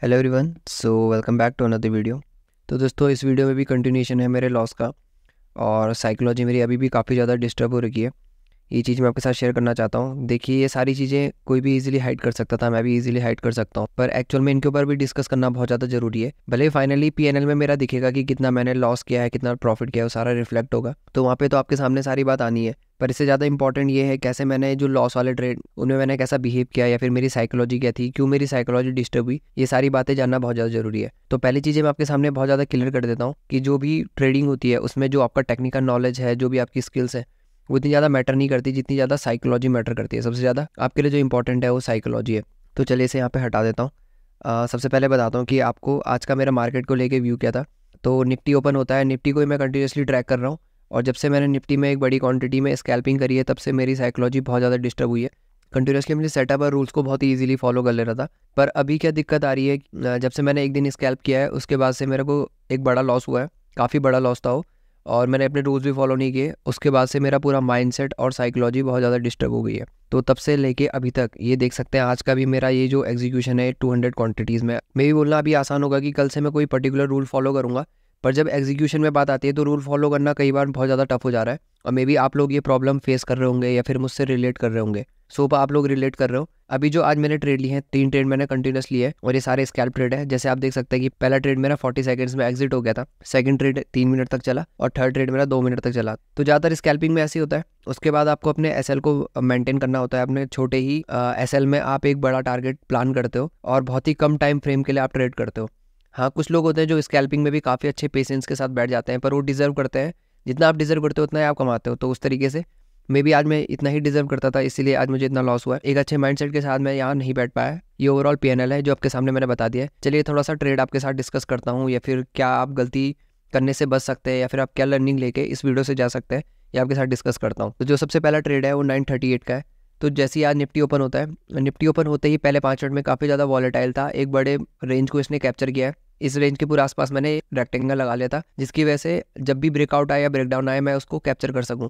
Hello everyone, so welcome back to another video. तो दोस्तों, इस वीडियो में भी कंटिन्यूशन है मेरे लॉस का। और साइकोलॉजी मेरी अभी भी काफ़ी ज़्यादा डिस्टर्ब हो रखी है। ये चीज़ मैं आपके साथ शेयर करना चाहता हूँ। देखिए, ये सारी चीज़ें कोई भी इजीली हाइड कर सकता था, मैं भी इजीली हाइड कर सकता हूँ, पर एक्चुअल में इनके ऊपर भी डिस्कस करना बहुत ज़्यादा ज़रूरी है। भले ही फाइनली पीएनएल में मेरा दिखेगा कि कितना मैंने लॉस किया है, कितना प्रॉफिट किया है, वो सारा रिफ्लेक्ट होगा, तो वहाँ पे तो आपके सामने सारी बात आनी है। पर इससे ज़्यादा इंपॉर्टेंट ये है कैसे मैंने जो लॉस वाले ट्रेड उनमें मैंने कैसा बिहेव किया, या फिर मेरी साइकोलॉजी क्या थी, क्यों मेरी साइकोलॉजी डिस्टर्ब हुई, ये सारी बातें जानना बहुत ज़्यादा ज़रूरी है। तो पहली चीज़ें मैं आपके सामने बहुत ज़्यादा क्लियर कर देता हूँ कि जो भी ट्रेडिंग होती है उसमें जो आपका टेक्निकल नॉलेज है, जो भी आपकी स्किल्स है, वो इतनी ज़्यादा मैटर नहीं करती जितनी ज़्यादा साइकोलॉजी मैटर करती है। सबसे ज़्यादा आपके लिए जो इंपॉर्टेंट है वो साइकोलॉजी है। तो चलिए इसे यहाँ पे हटा देता हूँ। सबसे पहले बताता हूँ कि आपको आज का मेरा मार्केट को लेके व्यू क्या था। तो निफ्टी ओपन होता है, निफ्टी को ही मैं कंटिन्यूसली ट्रैक कर रहा हूँ, और जब से मैंने निफ्टी में एक बड़ी क्वांटिटी में स्कैल्पिंग करी है तब से मेरी साइकोलॉजी बहुत ज़्यादा डिस्टर्ब हुई है। कंटिन्यूसली मेरे सेटअप और रूल्स को बहुत ही ईजिली फॉलो कर ले रहा था, पर अभी क्या दिक्कत आ रही है, जब से मैंने एक दिन स्कैल्प किया है उसके बाद से मेरे को एक बड़ा लॉस हुआ है, काफ़ी बड़ा लॉस था वो, और मैंने अपने रूल्स भी फॉलो नहीं किए। उसके बाद से मेरा पूरा माइंडसेट और साइकोलॉजी बहुत ज़्यादा डिस्टर्ब हो गई है। तो तब से लेके अभी तक ये देख सकते हैं, आज का भी मेरा ये जो एग्जीक्यूशन है 200 क्वांटिटीज़ में, मे भी बोलना अभी आसान होगा कि कल से मैं कोई पर्टिकुलर रूल फॉलो करूँगा, पर जब एग्जीक्यूशन में बात आती है तो रूल फॉलो करना कई बार बहुत ज़्यादा टफ हो जा रहा है। और मे बी आप लोग ये प्रॉब्लम फेस कर रहे होंगे या फिर मुझसे रिलेट कर रहे होंगे। सो आप लोग रिलेट कर रहे हो। अभी जो आज मैंने ट्रेड ली है, 3 ट्रेड मैंने कंटिन्यूस लिए है, और ये सारे स्कैल्प ट्रेड है। जैसे आप देख सकते हैं कि पहला ट्रेड मेरा 40 सेकंड्स में एग्जिट हो गया था, सेकंड ट्रेड 3 मिनट तक चला, और थर्ड ट्रेड मेरा 2 मिनट तक चला। तो ज़्यादातर स्कैल्पिंग में ऐसे ही होता है। उसके बाद आपको अपने एसएल को मेंटेन करना होता है। अपने छोटे ही एसएल में आप एक बड़ा टारगेट प्लान करते हो, और बहुत ही कम टाइम फ्रेम के लिए आप ट्रेड करते हो। हाँ, कुछ लोग होते हैं जो स्कैल्पिंग में भी काफ़ी अच्छे पेशेंस के साथ बैठ जाते हैं, पर वो डिजर्व करते हैं। जितना आप डिजर्व करते हो उतना ही आप कमाते हो। तो उस तरीके से मे भी आज मैं इतना ही डिजर्व करता था, इसीलिए आज मुझे इतना लॉस हुआ है। एक अच्छे माइंडसेट के साथ मैं यहाँ नहीं बैठ पाया। ये ओवरऑल पीएनएल है जो आपके सामने मैंने बता दिया है। चलिए थोड़ा सा ट्रेड आपके साथ डिस्कस करता हूँ, या फिर क्या आप गलती करने से बच सकते हैं, या फिर आप क्या लर्निंग लेके इस वीडियो से जा सकते हैं, ये आपके साथ डिस्कस करता हूँ। तो जो सबसे पहला ट्रेड है वो 938 का है। तो जैसे ही आज निफ्टी ओपन होता है, निफ्टी ओपन होते ही पहले 5 मिनट में काफ़ी ज़्यादा वॉलेटाइल था। एक बड़े रेंज को इसने कैप्चर किया है। इस रेंज के पूरे आसपास मैंने रेक्टेंगल लगा लिया था, जिसकी वजह से जब भी ब्रेकआउट आए या ब्रेकडाउन आए मैं उसको कैप्चर कर सकूं।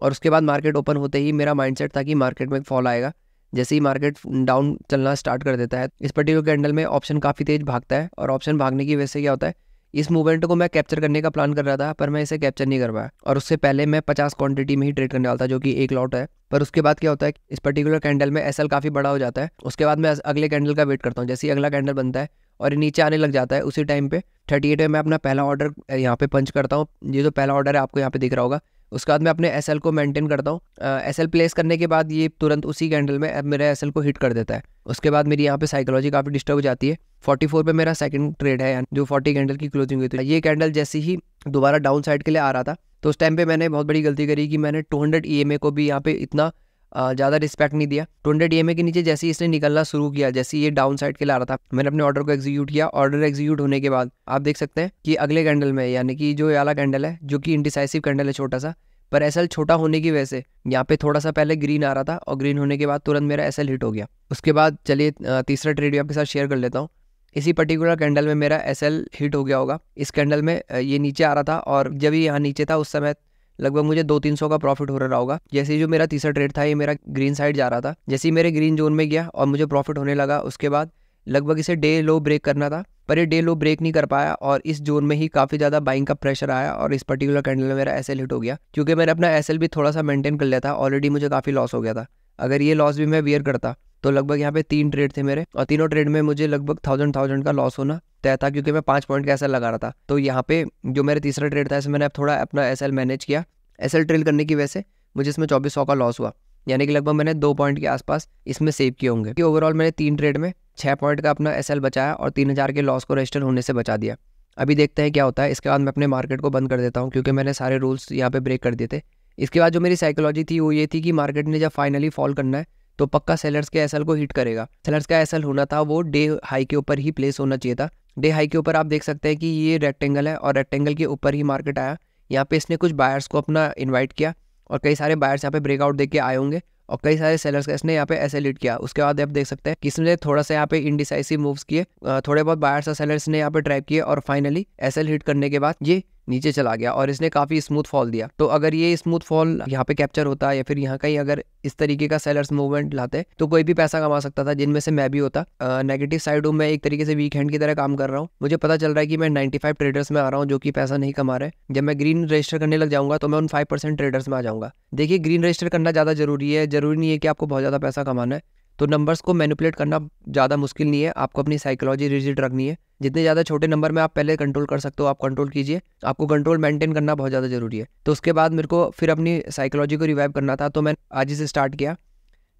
और उसके बाद मार्केट ओपन होते ही मेरा माइंडसेट था कि मार्केट में फॉल आएगा। जैसे ही मार्केट डाउन चलना स्टार्ट कर देता है, इस पर्टिकुलर कैंडल में ऑप्शन काफ़ी तेज भागता है, और ऑप्शन भागने की वजह से क्या होता है, इस मूवमेंट को मैं कैप्चर करने का प्लान कर रहा था, पर मैं इसे कैप्चर नहीं कर पाया। और उससे पहले मैं 50 क्वांटिटी में ही ट्रेड करने वाला था, जो कि एक लॉट है। पर उसके बाद क्या होता है, इस पर्टिकुलर कैंडल में एसएल काफ़ी बड़ा हो जाता है। उसके बाद मैं अगले कैंडल का वेट करता हूँ। जैसे ही अगला कैंडल बनता है और ये नीचे आने लग जाता है, उसी टाइम पे 38 में मैं अपना पहला ऑर्डर यहाँ पे पंच करता हूँ। ये जो पहला ऑर्डर है आपको यहाँ पे दिख रहा होगा। उसके बाद मैं अपने एसएल को मेंटेन करता हूँ। एसएल प्लेस करने के बाद ये तुरंत उसी कैंडल में अब मेरे एसएल को हिट कर देता है। उसके बाद मेरी यहाँ पे साइकोलॉजी काफ़ी डिस्टर्ब हो जाती है। 44 पे मेरा सेकंड ट्रेड है, जो 40 कैंडल की क्लोजिंग हुई थी। ये कैंडल जैसे ही दोबारा डाउन साइड के लिए आ रहा था, तो उस टाइम पे मैंने बहुत बड़ी गलती करी कि मैंने 200 ईएमए को भी यहाँ पे इतना ज़्यादा रिस्पेक्ट नहीं दिया। 200 ईएमए के नीचे जैसे ही इसने निकलना शुरू किया, जैसे ये डाउन साइड के लिए आ रहा था, मैंने अपने ऑर्डर को एग्जीक्यूट किया। ऑर्डर एग्जीक्यूट होने के बाद आप देख सकते हैं कि अगले कैंडल में, यानी कि जो वाला कैंडल है, जो कि इंडिसाइसिव कैंडल है छोटा सा, पर एसएल छोटा होने की वजह से यहाँ पे थोड़ा सा पहले ग्रीन आ रहा था, और ग्रीन होने के बाद तुरंत मेरा एसएल हिट हो गया। उसके बाद चलिए तीसरा ट्रेड भी आपके साथ शेयर कर लेता हूँ। इसी पर्टिकुलर कैंडल में मेरा एसएल हिट हो गया होगा। इस कैंडल में ये नीचे आ रहा था, और जब ये यहाँ नीचे था उस समय लगभग मुझे 200-300 का प्रॉफिट हो रहा होगा। जैसे जो मेरा तीसरा ट्रेड था, ये मेरा ग्रीन साइड जा रहा था। जैसे ही मेरे ग्रीन जोन में गया और मुझे प्रॉफिट होने लगा, उसके बाद लगभग इसे डे लो ब्रेक करना था, पर ये डे लो ब्रेक नहीं कर पाया, और इस जोन में ही काफ़ी ज़्यादा बाइंग का प्रेशर आया, और इस पर्टिकुलर कैंडल में मेरा एसएल हिट हो गया। क्योंकि मैंने अपना एसएल भी थोड़ा सा मेंटेन कर लिया था, ऑलरेडी मुझे काफ़ी लॉस हो गया था। अगर ये लॉस भी मैं वियर करता तो लगभग यहाँ पे 3 ट्रेड थे मेरे, और तीनों ट्रेड में मुझे लगभग 1000 का लॉस होना तय था, क्योंकि मैं 5 पॉइंट का एसएल लगा रहा था। तो यहाँ पे जो मेरा तीसरा ट्रेड था, इसमें मैंने थोड़ा अपना एसएल मैनेज किया। एसएल ट्रेल करने की वजह से मुझे इसमें 2400 का लॉस हुआ, यानी कि लगभग मैंने 2 पॉइंट के आसपास इसमें सेव किए होंगे। कि ओवरऑल मैंने 3 ट्रेड में 6 पॉइंट का अपना एसएल बचाया, और 3000 के लॉस को रजिस्टर होने से बचा दिया। अभी देखते हैं क्या होता है। इसके बाद मैं अपने मार्केट को बंद कर देता हूँ, क्योंकि मैंने सारे रूल्स यहाँ पे ब्रेक कर दिए थे। इसके बाद जो मेरी साइकोलॉजी थी वो ये थी कि मार्केट ने जब फाइनली फॉल करना है तो पक्का सेलर्स के एसएल को हिट करेगा। सेलर्स का एसएल होना था वो डे हाई के ऊपर ही प्लेस होना चाहिए था। डे हाई के ऊपर आप देख सकते हैं कि ये रेक्टेंगल है, और रेक्टेंगल के ऊपर ही मार्केट आया। यहाँ पे इसने कुछ बायर्स को अपना इन्वाइट किया, और कई सारे बायर्स यहाँ पे ब्रेकआउट देके आए होंगे, और कई सारे सेलर्स का इसने यहाँ पे एसएल हिट किया। उसके बाद आप देख सकते हैं कि इसने थोड़ा सा यहाँ पे इनडिसाइसिव मूव्स किए, थोड़े बहुत बायर्स और सेलर्स ने यहाँ पे ट्रैप किए, और फाइनली एसएल हिट करने के बाद ये नीचे चला गया और इसने काफ़ी स्मूथ फॉल दिया। तो अगर ये स्मूथ फॉल यहाँ पे कैप्चर होता या फिर यहाँ कहीं अगर इस तरीके का सेलर्स मूवमेंट लाते तो कोई भी पैसा कमा सकता था, जिनमें से मैं भी होता। नेगेटिव साइड हूँ, मैं एक तरीके से वीक हैंड की तरह काम कर रहा हूँ। मुझे पता चल रहा है कि मैं 95 ट्रेडर्स में आ रहा हूँ जो कि पैसा नहीं कमा रहे। जब मैं ग्रीन रजिस्टर करने लग जाऊंगा तो मैं उन 5% ट्रेडर्स में आ जाऊंगा। देखिए, ग्रीन रजिस्टर करना ज़्यादा जरूरी है, जरूरी नहीं है कि आपको बहुत ज़्यादा पैसा कमाना है। तो नंबर्स को मैनिपुलेट करना ज़्यादा मुश्किल नहीं है, आपको अपनी साइकोलॉजी रिजिड रखनी है। जितने ज़्यादा छोटे नंबर में आप पहले कंट्रोल कर सकते हो आप कंट्रोल कीजिए, आपको कंट्रोल मेंटेन करना बहुत ज़्यादा जरूरी है। तो उसके बाद मेरे को फिर अपनी साइकोलॉजी को रिवाइव करना था, तो मैं आज ही से स्टार्ट किया।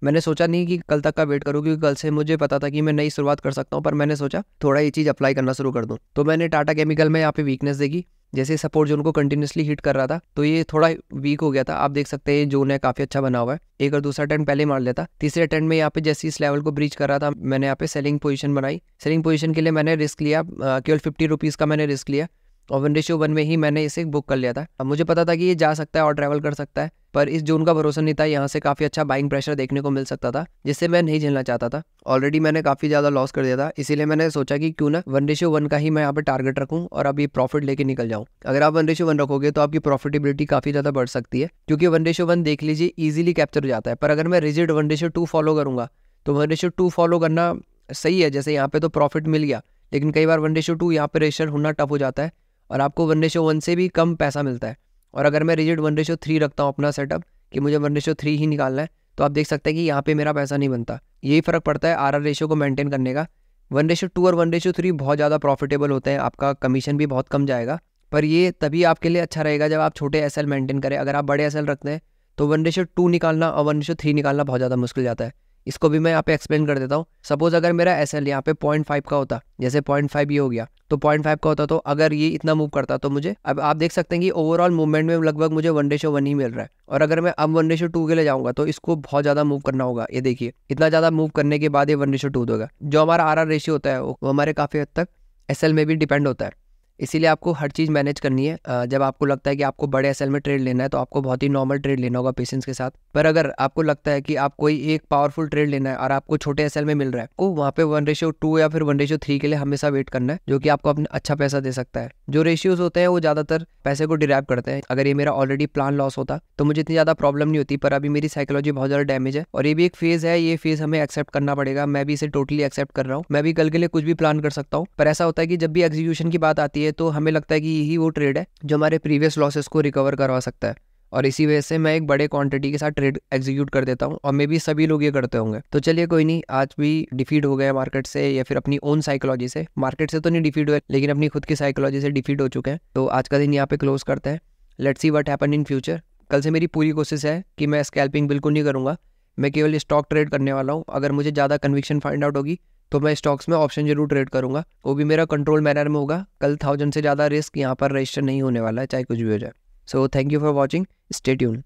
मैंने सोचा नहीं कि कल तक का वेट करूँ, क्योंकि कल से मुझे पता था कि मैं नई शुरुआत कर सकता हूँ, पर मैंने सोचा थोड़ा ये चीज़ अप्लाई करना शुरू कर दूँ। तो मैंने टाटा केमिकल में यहाँ पे वीकनेस देखी, जैसे सपोर्ट जोन को कंटिन्यूसली हिट कर रहा था तो ये थोड़ा वीक हो गया था। आप देख सकते हैं जोन है काफ़ी अच्छा बना हुआ है, एक और दूसरा अटेम्प्ट पहले मार लेता। तीसरे अटेम्प्ट में यहाँ पे जैसे इस लेवल को ब्रीच कर रहा था मैंने यहाँ पे सेलिंग पोजीशन बनाई। सेलिंग पोजीशन के लिए मैंने रिस्क लिया, केवल 50 रुपीज़ का मैंने रिस्क लिया और 1:1 में ही मैंने इसे बुक कर लिया था। अब मुझे पता था कि ये जा सकता है और ट्रैवल कर सकता है, पर इस जोन का भरोसा नहीं था। यहाँ से काफ़ी अच्छा बाइंग प्रेशर देखने को मिल सकता था, जिससे मैं नहीं झेलना चाहता था। ऑलरेडी मैंने काफ़ी ज़्यादा लॉस कर दिया था, इसीलिए मैंने सोचा कि क्यों ना 1:1 का ही मैं यहाँ पे टारगेट रखूँ और अभी प्रॉफिट लेके निकल जाऊँ। अगर आप 1:1 रखोगे तो आपकी प्रॉफिटेबिलिटी काफ़ी ज़्यादा बढ़ सकती है, क्योंकि 1:1 देख लीजिए ईजिली कैप्चर हो जाता है। पर अगर मैं रिजिड 1:2 फॉलो करूँगा तो 1:2 फॉलो करना सही है, जैसे यहाँ पे तो प्रॉफिट मिल गया, लेकिन कई बार 1:2 यहाँ पे रजिस्टर होना टफ हो जाता है और आपको 1:1 से भी कम पैसा मिलता है। और अगर मैं रिजिड 1:3 रखता हूँ अपना सेटअप कि मुझे 1:3 ही निकालना है, तो आप देख सकते हैं कि यहाँ पे मेरा पैसा नहीं बनता। यही फ़र्क पड़ता है आरआर रेशियो को मेंटेन करने का। 1:2 और 1:3 बहुत ज़्यादा प्रॉफिटेबल होते हैं, आपका कमीशन भी बहुत कम जाएगा, पर ये तभी आपके लिए अच्छा रहेगा जब आप छोटे एसएल मेंटेन करें। अगर आप बड़े एसएल रखते हैं तो 1:2 निकालना और 1:3 निकालना बहुत ज़्यादा मुश्किल जाता है। इसको भी मैं यहाँ पे एक्सप्लेन कर देता हूँ। सपोज अगर मेरा एसएल यहाँ पे 0.5 का होता, जैसे 0.5 ये हो गया, तो 0.5 का होता, तो अगर ये इतना मूव करता तो मुझे अब आप देख सकते हैं कि ओवरऑल मूवमेंट में लगभग मुझे 1:1 ही मिल रहा है। और अगर मैं अब 1:2 के लिए जाऊंगा तो इसको बहुत ज़्यादा मूव करना होगा। ये देखिए, इतना ज़्यादा मूव करने के बाद ये 1:2 होगा। जो हमारा आरआर रेशियो होता है वो हमारे काफ़ी हद तक एसएल में भी डिपेंड होता है, इसीलिए आपको हर चीज़ मैनेज करनी है। जब आपको लगता है कि आपको बड़े एसएल में ट्रेड लेना है तो आपको बहुत ही नॉर्मल ट्रेड लेना होगा पेशेंस के साथ। पर अगर आपको लगता है कि आप कोई एक पावरफुल ट्रेड लेना है और आपको छोटे एसएल में मिल रहा है, तो वहाँ पे 1:2 या फिर 1:3 के लिए हमेशा वेट करना है, जो कि आपको अपना अच्छा पैसा दे सकता है। जो रेशियोज होते हैं वो ज़्यादातर पैसे को डिराइव करते हैं। अगर ये मेरा ऑलरेडी प्लान लॉस होता तो मुझे इतनी ज़्यादा प्रॉब्लम नहीं होती, पर अभी मेरी साइकोलॉजी बहुत ज़्यादा डैमेज है और ये भी एक फेज़ है। ये फेज़ हमें एक्सेप्ट करना पड़ेगा, मैं भी इसे टोटली एक्सेप्ट कर रहा हूँ। मैं भी कल के लिए कुछ भी प्लान कर सकता हूँ, पर ऐसा होता है कि जब भी एग्जीक्यूशन की बात आती है तो हमें लगता है कि यही वो ट्रेड है जो हमारे प्रीवियस लॉसेस को रिकवर करवा सकता है, और इसी वजह से मैं एक बड़े क्वांटिटी के साथ ट्रेड एग्जीक्यूट कर देता हूँ। और मे भी सभी लोग ये करते होंगे। तो चलिए कोई नहीं, आज भी डिफीट हो गए मार्केट से या फिर अपनी ओन साइकोलॉजी से। मार्केट से तो नहीं डिफीट हुए, लेकिन अपनी खुद की साइकोलॉजी से डिफीट हो चुके हैं। तो आज का दिन यहाँ पे क्लोज करते हैं। Let's see what happen in future. कल से मेरी पूरी कोशिश है कि मैं स्कैल्पिंग बिल्कुल नहीं करूँगा, मैं केवल स्टॉक ट्रेड करने वाला हूँ। अगर मुझे ज़्यादा कन्विक्शन फाइंड आउट होगी तो मैं स्टॉक्स में ऑप्शन जरूर ट्रेड करूंगा, वो भी मेरा कंट्रोल मैनर में होगा। कल 1000 से ज़्यादा रिस्क यहाँ पर रजिस्टर नहीं होने वाला है, चाहे कुछ भी हो जाए। So thank you for watching, stay tuned.